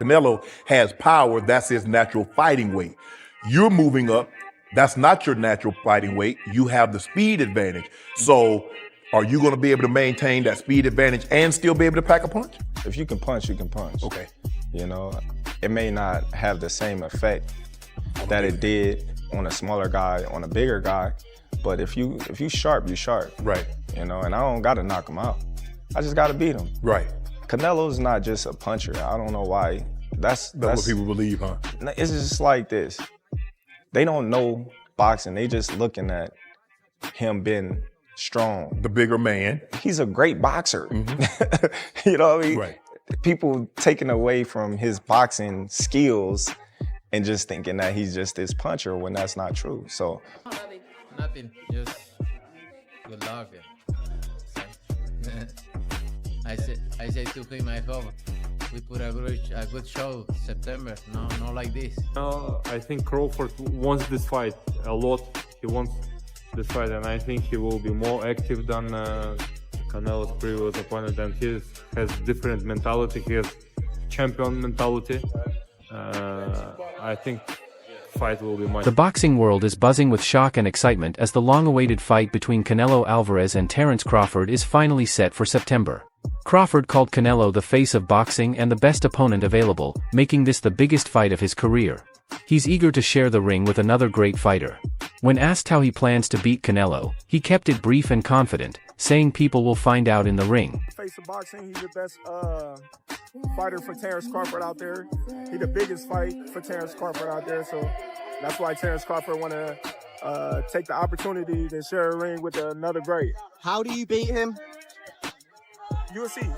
Canelo has power. That's his natural fighting weight. You're moving up. That's not your natural fighting weight. You have the speed advantage. So are you going to be able to maintain that speed advantage and still be able to pack a punch? If you can punch, you can punch. Okay. You know, it may not have the same effect that it did on a smaller guy, on a bigger guy, but if you sharp, you sharp. Right. You know, and I don't got to knock him out. I just got to beat him. Right. Canelo's not just a puncher. I don't know why. That's what people believe, huh? It's just like this. They don't know boxing. They just looking at him being strong. The bigger man. He's a great boxer. Mm-hmm. You know what I mean? Right. People taking away from his boxing skills and just thinking that he's just this puncher when that's not true. So nothing. Just good luck. I said to him, I hope we put a good show September. No like this. I think Crawford wants this fight a lot. He wants this fight, and I think he will be more active than Canelo's previous opponent, and he has different mentality. He has champion mentality. I think fight will be much. The boxing world is buzzing with shock and excitement as the long-awaited fight between Canelo Alvarez and Terence Crawford is finally set for September. Crawford called Canelo the face of boxing and the best opponent available, making this the biggest fight of his career. He's eager to share the ring with another great fighter. When asked how he plans to beat Canelo, he kept it brief and confident, saying people will find out in the ring. Face of boxing, he's the best fighter for Terence Crawford out there. He's the biggest fight for Terence Crawford out there, so that's why Terence Crawford want to take the opportunity to share a ring with another great. How do you beat him? You'll see.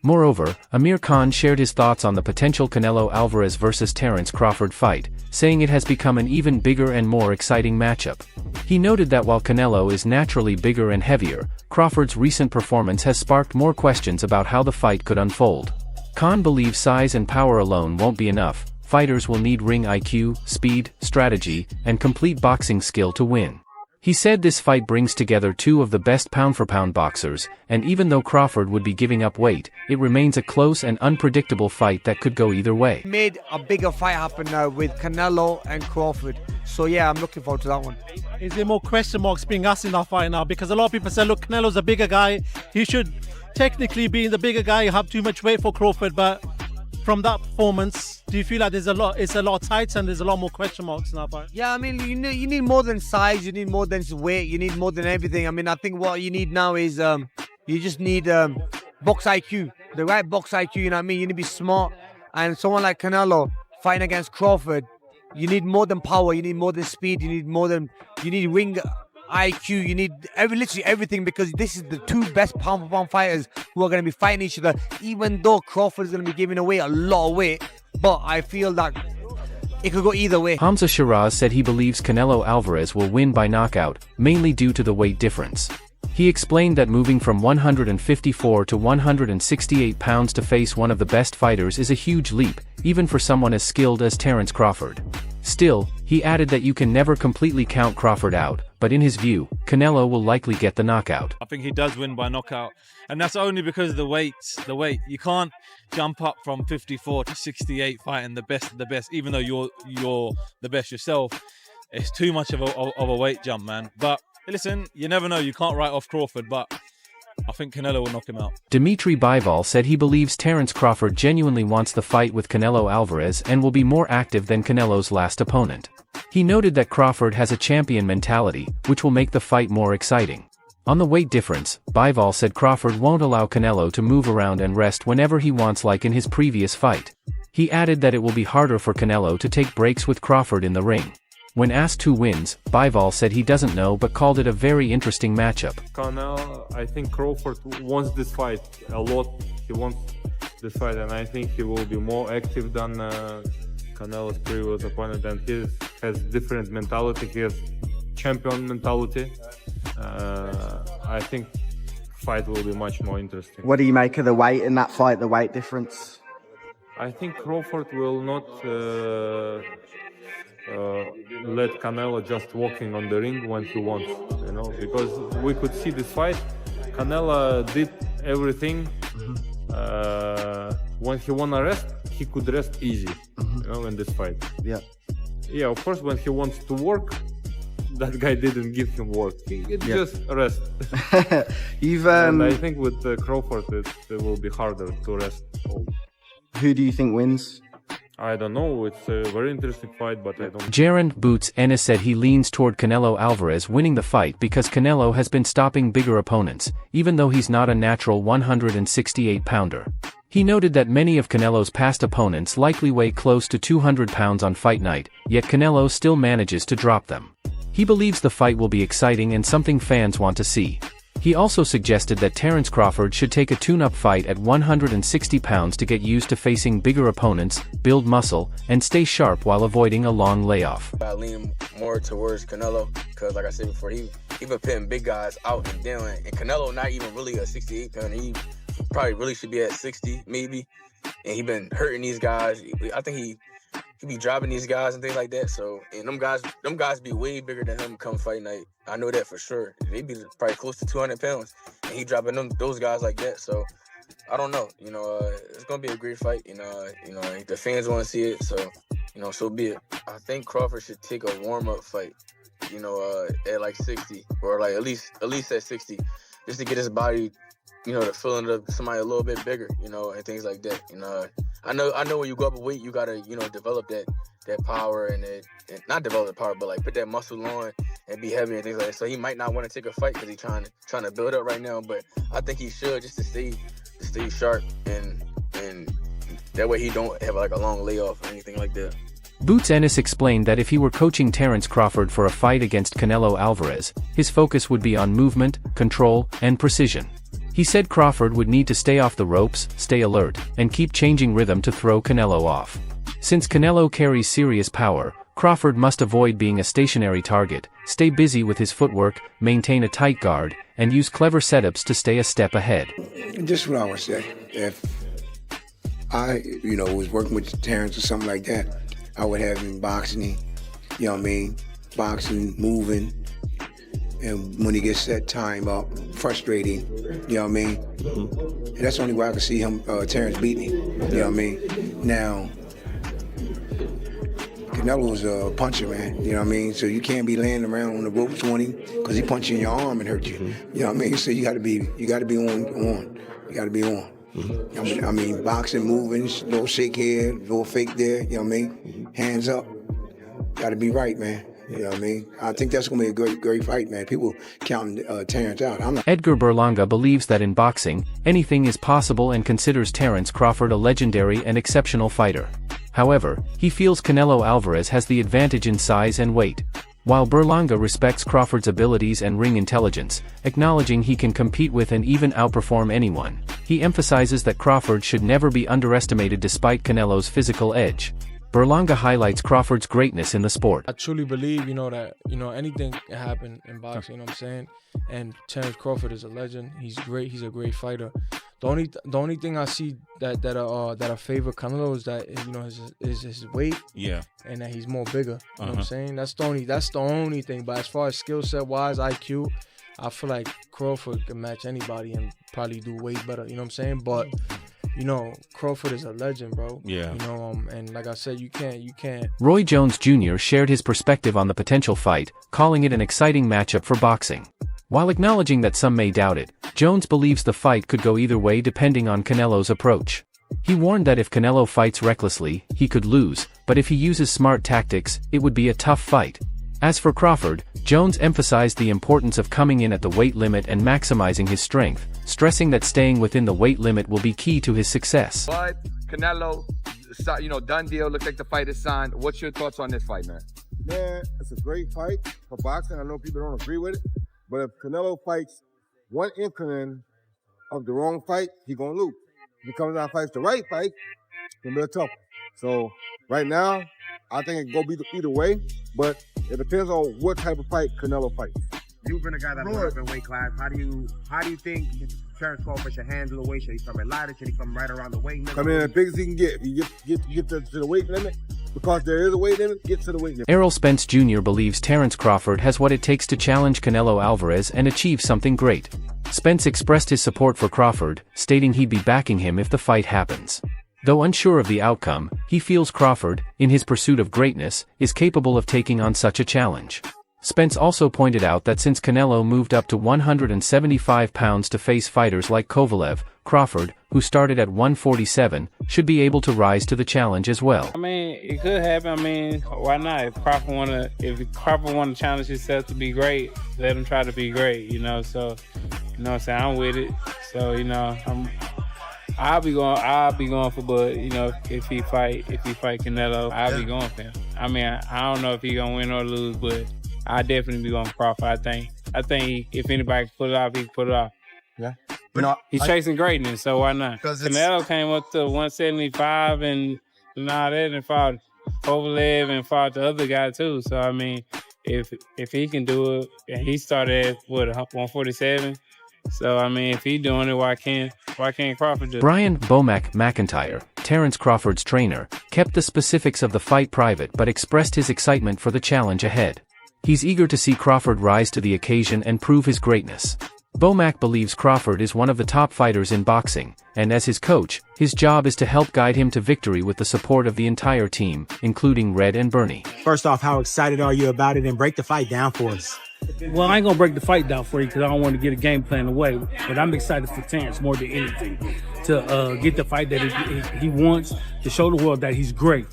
Moreover, Amir Khan shared his thoughts on the potential Canelo Alvarez versus Terence Crawford fight, saying it has become an even bigger and more exciting matchup. He noted that while Canelo is naturally bigger and heavier, Crawford's recent performance has sparked more questions about how the fight could unfold. Khan believes size and power alone won't be enough. Fighters will need ring IQ, speed, strategy, and complete boxing skill to win. He said this fight brings together two of the best pound-for-pound boxers, and even though Crawford would be giving up weight, it remains a close and unpredictable fight that could go either way. Made a bigger fight happen now with Canelo and Crawford. So yeah, I'm looking forward to that one. Is there more question marks being asked in that fight now? Because a lot of people say, look, Canelo's a bigger guy. He should technically be the bigger guy, have too much weight for Crawford, but from that performance, do you feel like it's a lot tight and there's a lot more question marks in that fight? Yeah, I mean, you need more than size, you need more than weight, you need more than everything. I mean, I think what you need now is you just need box IQ, the right box IQ, you know what I mean? You need to be smart. And someone like Canelo fighting against Crawford, you need more than power, you need more than speed, you need ring IQ, you need literally everything, because this is the two best pound-for-pound fighters who are going to be fighting each other, even though Crawford is going to be giving away a lot of weight. But I feel that it could go either way. Hamza Shiraz said he believes Canelo Alvarez will win by knockout, mainly due to the weight difference. He explained that moving from 154 to 168 pounds to face one of the best fighters is a huge leap, even for someone as skilled as Terence Crawford. Still, he added that you can never completely count Crawford out, but in his view, Canelo will likely get the knockout. I think he does win by knockout, and that's only because of the weight. You can't jump up from 54 to 68 fighting the best of the best, even though you're the best yourself. It's too much of a weight jump, man. But listen, you never know. You can't write off Crawford, but I think Canelo will knock him out. Dmitry Bivol said he believes Terence Crawford genuinely wants the fight with Canelo Alvarez and will be more active than Canelo's last opponent. He noted that Crawford has a champion mentality, which will make the fight more exciting. On the weight difference, Bivol said Crawford won't allow Canelo to move around and rest whenever he wants, like in his previous fight. He added that it will be harder for Canelo to take breaks with Crawford in the ring. When asked who wins, Bivol said he doesn't know but called it a very interesting matchup. Canelo, I think Crawford wants this fight a lot. He wants this fight, and I think he will be more active than Canelo's previous opponent, and he has different mentality. He has champion mentality. I think fight will be much more interesting. What do you make of the weight in that fight, the weight difference? I think Crawford will not let Canelo just walking on the ring when he wants, you know, because we could see this fight. Canelo did everything. When he won a rest, he could rest easy, in this fight. Yeah. Yeah, of course, when he wants to work, that guy didn't give him work. It's just rest. And I think with Crawford, it will be harder to rest. Who do you think wins? I don't know. It's a very interesting fight, but I don't. Jaron Boots Ennis said he leans toward Canelo Alvarez winning the fight because Canelo has been stopping bigger opponents, even though he's not a natural 168-pounder. He noted that many of Canelo's past opponents likely weigh close to 200 pounds on fight night, yet Canelo still manages to drop them. He believes the fight will be exciting and something fans want to see. He also suggested that Terence Crawford should take a tune-up fight at 160 pounds to get used to facing bigger opponents, build muscle, and stay sharp while avoiding a long layoff. I lean more towards Canelo because, like I said before, he been putting big guys out and down. And Canelo not even really a 68-pounder. He probably really should be at 60, maybe. And he been hurting these guys. I think he be dropping these guys and things like that. So, and them guys be way bigger than him come fight night. I know that for sure. They be probably close to 200 pounds, and he dropping those guys like that. So, I don't know. It's gonna be a great fight. The fans want to see it. So, so be it. I think Crawford should take a warm-up fight. At like 60 or like at least at 60, just to get his body, the feeling of somebody a little bit bigger, and things like that. I know when you go up a weight, you gotta, develop that power and not develop the power, but like put that muscle on and be heavy and things like that. So he might not want to take a fight because he's trying to build up right now. But I think he should just to stay sharp and that way he don't have like a long layoff or anything like that. Boots Ennis explained that if he were coaching Terence Crawford for a fight against Canelo Alvarez, his focus would be on movement, control, and precision. He said Crawford would need to stay off the ropes, stay alert, and keep changing rhythm to throw Canelo off. Since Canelo carries serious power, Crawford must avoid being a stationary target, stay busy with his footwork, maintain a tight guard, and use clever setups to stay a step ahead. Just what I would say. If I, was working with Terence or something like that, I would have him boxing, boxing, moving, and when he gets that time up, frustrating, And that's the only way I can see him, Terence beat me, Now, Canelo's a puncher, man, So you can't be laying around on the ropes on him because he punch you in your arm and hurt you, So you gotta be on. You gotta be on. Boxing, moving, little shake here, little fake there, Hands up. Gotta be right, man. I think that's gonna be a great fight, man. People counting Terence out. Edgar Berlanga believes that in boxing, anything is possible and considers Terence Crawford a legendary and exceptional fighter. However, he feels Canelo Alvarez has the advantage in size and weight. While Berlanga respects Crawford's abilities and ring intelligence, acknowledging he can compete with and even outperform anyone, he emphasizes that Crawford should never be underestimated despite Canelo's physical edge. Berlanga highlights Crawford's greatness in the sport. I truly believe, that, anything can happen in boxing, And Terence Crawford is a legend. He's great. He's a great fighter. The only thing I see that I favor Canelo is that his weight. Yeah. And that he's more bigger. You know what I'm saying? That's the only thing. But as far as skill set wise, IQ, I feel like Crawford can match anybody and probably do way better. You know what I'm saying? But Crawford is a legend, bro. Yeah. And like I said, you can't. Roy Jones Jr. shared his perspective on the potential fight, calling it an exciting matchup for boxing. While acknowledging that some may doubt it, Jones believes the fight could go either way depending on Canelo's approach. He warned that if Canelo fights recklessly, he could lose, but if he uses smart tactics, it would be a tough fight. As for Crawford, Jones emphasized the importance of coming in at the weight limit and maximizing his strength, stressing that staying within the weight limit will be key to his success. But Canelo, done deal. Looks like the fight is signed. What's your thoughts on this fight, man? Man, it's a great fight for boxing. I know people don't agree with it, but if Canelo fights one inkling of the wrong fight, he's gonna lose. If he comes out and fights the right fight, it's gonna be a tough one. So right now, I think it can go either way, but it depends on what type of fight Canelo fights. You've been a guy that moved up in weight class. How do you think Terence Crawford should handle the weight? Should he come in lighter? Should he come right around the weight limit? Come in as big as he can get. If you get to the weight limit, because there is a weight limit, get to the weight limit. Errol Spence Jr. believes Terence Crawford has what it takes to challenge Canelo Alvarez and achieve something great. Spence expressed his support for Crawford, stating he'd be backing him if the fight happens. Though unsure of the outcome, he feels Crawford, in his pursuit of greatness, is capable of taking on such a challenge. Spence also pointed out that since Canelo moved up to 175 pounds to face fighters like Kovalev, Crawford, who started at 147, should be able to rise to the challenge as well. I mean, it could happen. I mean, why not? If Crawford wanna challenge himself to be great, let him try to be great, you know. So, you know what I'm saying? I'm with it. So, you know, I'll be going for Bud, you know, if he fight Canelo, I'll be going for him. I mean, I don't know if he gonna win or lose, but I definitely be going for Crawford. I think if anybody can pull it off, he can pull it off. Yeah. He's chasing greatness, so why not? Canelo came up to 175 and all that, and fought Kovalev and fought the other guy too. So I mean, if he can do it, and he started at 147. So I mean, if he's doing it, why can't Crawford do it? Brian "Bomac" McIntyre, Terence Crawford's trainer, kept the specifics of the fight private but expressed his excitement for the challenge ahead. He's eager to see Crawford rise to the occasion and prove his greatness. Bomac believes Crawford is one of the top fighters in boxing, and as his coach, his job is to help guide him to victory with the support of the entire team, including Red and Bernie. First off, how excited are you about it, and break the fight down for us? Well, I ain't gonna break the fight down for you because I don't want to get a game plan away. But I'm excited for Terence more than anything to get the fight that he wants, to show the world that he's great.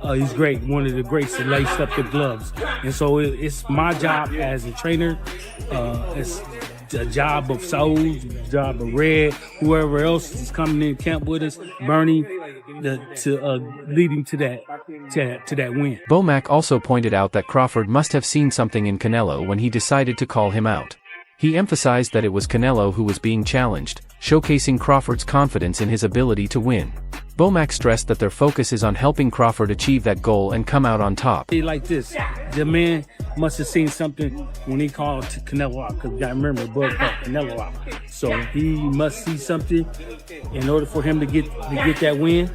He's great, one of the greats that laced up the gloves. And so it's my job as a trainer. It's the job of Saul, the job of Red, whoever else is coming in camp with us, Bernie, to lead him to that win. Bomac also pointed out that Crawford must have seen something in Canelo when he decided to call him out. He emphasized that it was Canelo who was being challenged, showcasing Crawford's confidence in his ability to win. Bomac stressed that their focus is on helping Crawford achieve that goal and come out on top. Like this, the man must have seen something when he called Canelo out, because you gotta remember, Bud called Canelo out. So he must see something in order for him to get that win,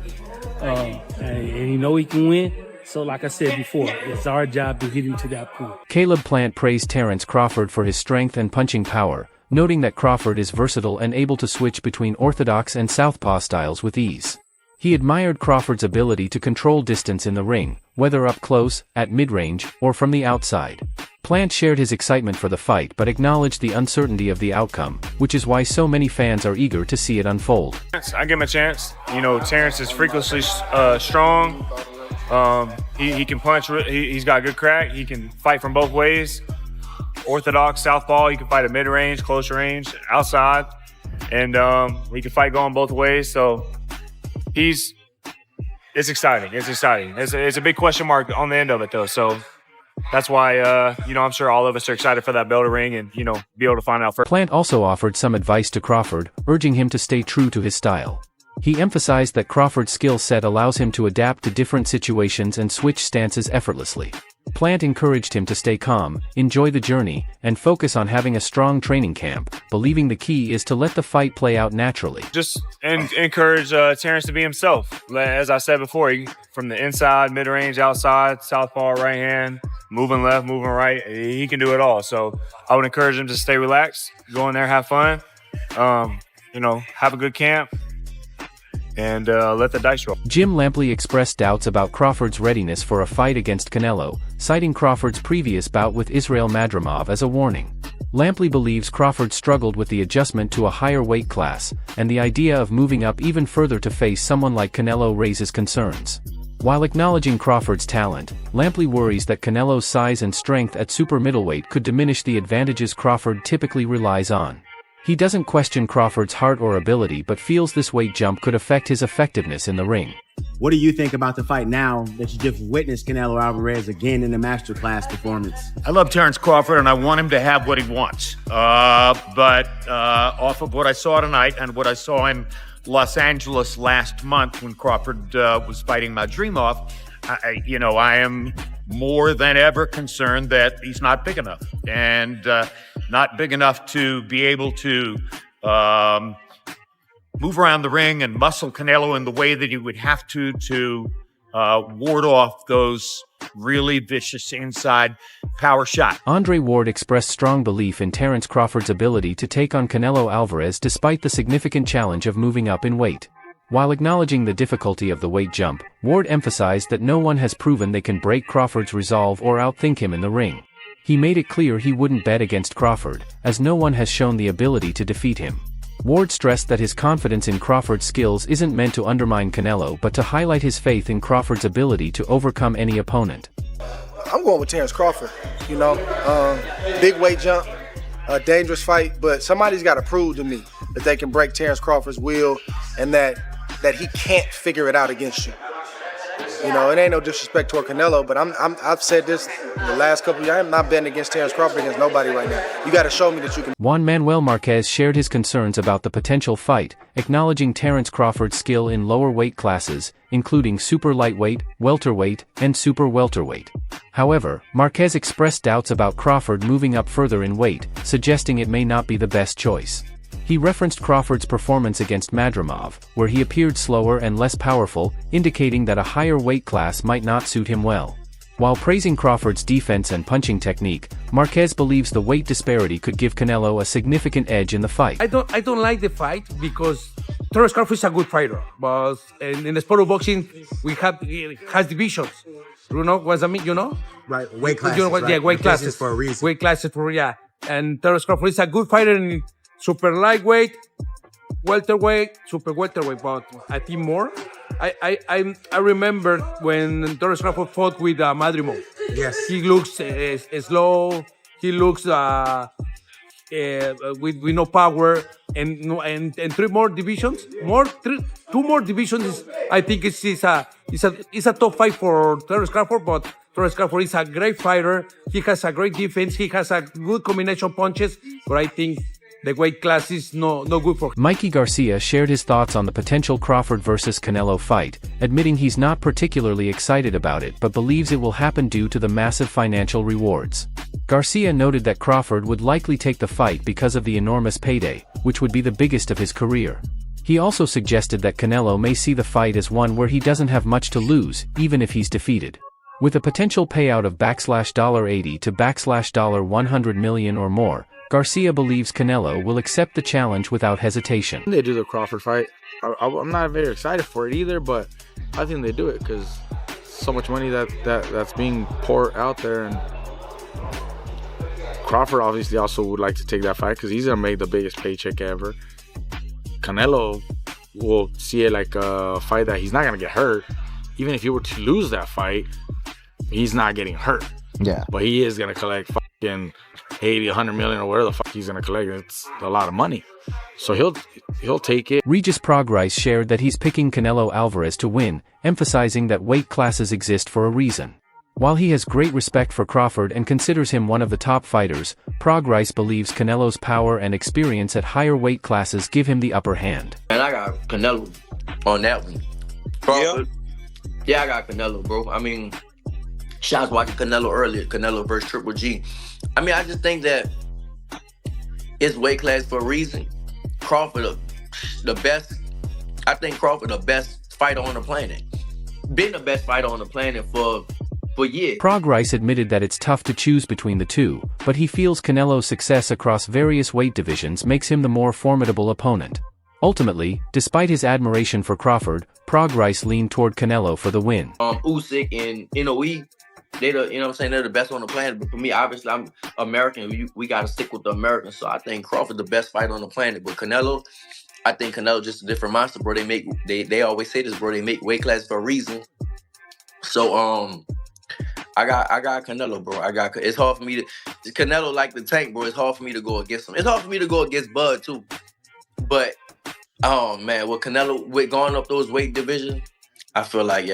and he know he can win. So like I said before, it's our job to get him to that point. Caleb Plant praised Terence Crawford for his strength and punching power, noting that Crawford is versatile and able to switch between orthodox and southpaw styles with ease. He admired Crawford's ability to control distance in the ring, whether up close, at mid-range, or from the outside. Plant shared his excitement for the fight but acknowledged the uncertainty of the outcome, which is why so many fans are eager to see it unfold. I give him a chance. You know, Terence is freakishly strong. He can punch. He's got good crack. He can fight from both ways. Orthodox, southpaw. He can fight at mid-range, close range, outside. And he can fight going both ways. So it's exciting. It's exciting. It's a big question mark on the end of it, though. So that's why, I'm sure all of us are excited for that bell to ring and, be able to find out first. Plant also offered some advice to Crawford, urging him to stay true to his style. He emphasized that Crawford's skill set allows him to adapt to different situations and switch stances effortlessly. Plant encouraged him to stay calm, enjoy the journey, and focus on having a strong training camp, believing the key is to let the fight play out naturally. Just encourage Terence to be himself. As I said before, from the inside, mid-range, outside, southpaw, right hand, moving left, moving right, he can do it all. So I would encourage him to stay relaxed, go in there, have fun, have a good camp, and let the dice roll. Jim Lampley expressed doubts about Crawford's readiness for a fight against Canelo, citing Crawford's previous bout with Israel Madrimov as a warning. Lampley believes Crawford struggled with the adjustment to a higher weight class, and the idea of moving up even further to face someone like Canelo raises concerns. While acknowledging Crawford's talent, Lampley worries that Canelo's size and strength at super middleweight could diminish the advantages Crawford typically relies on. He doesn't question Crawford's heart or ability but feels this weight jump could affect his effectiveness in the ring. What do you think about the fight now that you just witnessed Canelo Alvarez again in the masterclass performance? I love Terence Crawford and I want him to have what he wants. But off of what I saw tonight and what I saw in Los Angeles last month when Crawford was fighting Madrimov, I am more than ever concerned that he's not big enough and not big enough to be able to move around the ring and muscle Canelo in the way that you would have to ward off those really vicious inside power shots. Andre Ward expressed strong belief in Terence Crawford's ability to take on Canelo Alvarez despite the significant challenge of moving up in weight. While acknowledging the difficulty of the weight jump, Ward emphasized that no one has proven they can break Crawford's resolve or outthink him in the ring. He made it clear he wouldn't bet against Crawford, as no one has shown the ability to defeat him. Ward stressed that his confidence in Crawford's skills isn't meant to undermine Canelo but to highlight his faith in Crawford's ability to overcome any opponent. I'm going with Terence Crawford. Big weight jump, a dangerous fight, but somebody's got to prove to me that they can break Terence Crawford's will and that he can't figure it out against you. It ain't no disrespect toward Canelo, but I've said this the last couple of years. I'm not betting against Terence Crawford against nobody right now. You got to show me that you can. Juan Manuel Marquez shared his concerns about the potential fight, acknowledging Terence Crawford's skill in lower weight classes, including super lightweight, welterweight, and super welterweight. However, Marquez expressed doubts about Crawford moving up further in weight, suggesting it may not be the best choice. He referenced Crawford's performance against Madrimov, where he appeared slower and less powerful, indicating that a higher weight class might not suit him well. While praising Crawford's defense and punching technique, Marquez believes the weight disparity could give Canelo a significant edge in the fight. I don't like the fight because Terence Crawford is a good fighter, but in the sport of boxing, it has divisions. You know what I mean? Right, weight classes. Yeah, weight classes for a reason. Weight classes and Terence Crawford is a good fighter in super lightweight, welterweight, super welterweight, but I think more. I remember when Terence Crawford fought with Madrimov. Yes. He looks slow. He looks with no power, and three more divisions. Two more divisions. I think it's a top fight for Terence Crawford, but Terence Crawford is a great fighter. He has a great defense. He has a good combination punches, but I think the weight class is no good for him. Mikey Garcia shared his thoughts on the potential Crawford vs. Canelo fight, admitting he's not particularly excited about it but believes it will happen due to the massive financial rewards. Garcia noted that Crawford would likely take the fight because of the enormous payday, which would be the biggest of his career. He also suggested that Canelo may see the fight as one where he doesn't have much to lose, even if he's defeated. With a potential payout of $80 to $100 million or more, Garcia believes Canelo will accept the challenge without hesitation. They do the Crawford fight. I'm not very excited for it either, but I think they do it because so much money that's being poured out there, and Crawford obviously also would like to take that fight because he's gonna make the biggest paycheck ever. Canelo will see it like a fight that he's not gonna get hurt. Even if he were to lose that fight, he's not getting hurt. Yeah. But he is gonna collect fucking 80, 100 million or whatever the fuck he's gonna collect. It's a lot of money. So he'll take it. Regis Progrise shared that he's picking Canelo Alvarez to win, emphasizing that weight classes exist for a reason. While he has great respect for Crawford and considers him one of the top fighters, Progrise believes Canelo's power and experience at higher weight classes give him the upper hand. And I got Canelo on that one. Crawford. Yeah, I got Canelo, bro. I mean, I was watching Canelo earlier, Canelo versus Triple G. I mean, I just think that it's weight class for a reason. Crawford, the best. I think Crawford, the best fighter on the planet. Been the best fighter on the planet for years. Progrise admitted that it's tough to choose between the two, but he feels Canelo's success across various weight divisions makes him the more formidable opponent. Ultimately, despite his admiration for Crawford, Progrise leaned toward Canelo for the win. Usyk and Inoue, they're the best on the planet. But for me, obviously, I'm American. We got to stick with the Americans. So I think Crawford the best fighter on the planet. But Canelo, I think Canelo just a different monster, bro. They always say this, bro. They make weight class for a reason. So I got Canelo, bro. It's hard for me to Canelo like the tank, bro. It's hard for me to go against him. It's hard for me to go against Bud too. But man, with Canelo with going up those weight divisions, I feel like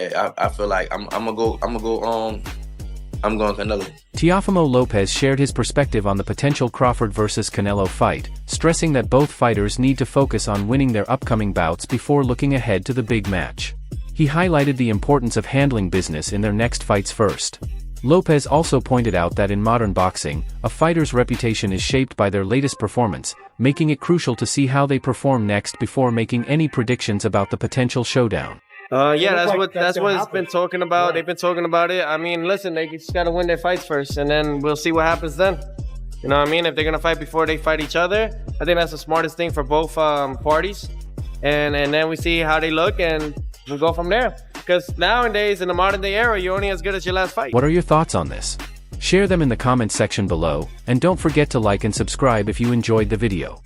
I'm going Canelo. Teofimo Lopez shared his perspective on the potential Crawford vs. Canelo fight, stressing that both fighters need to focus on winning their upcoming bouts before looking ahead to the big match. He highlighted the importance of handling business in their next fights first. Lopez also pointed out that in modern boxing, a fighter's reputation is shaped by their latest performance, making it crucial to see how they perform next before making any predictions about the potential showdown. That's what it's been talking about. They've been talking about it. I mean, listen, they just gotta win their fights first, and then we'll see what happens then. You know what I mean? If they're gonna fight before they fight each other, I think that's the smartest thing for both parties. and then we see how they look, and we'll go from there. Because nowadays, in the modern day era, you're only as good as your last fight. What are your thoughts on this? Share them in the comments section below, and don't forget to like and subscribe if you enjoyed the video.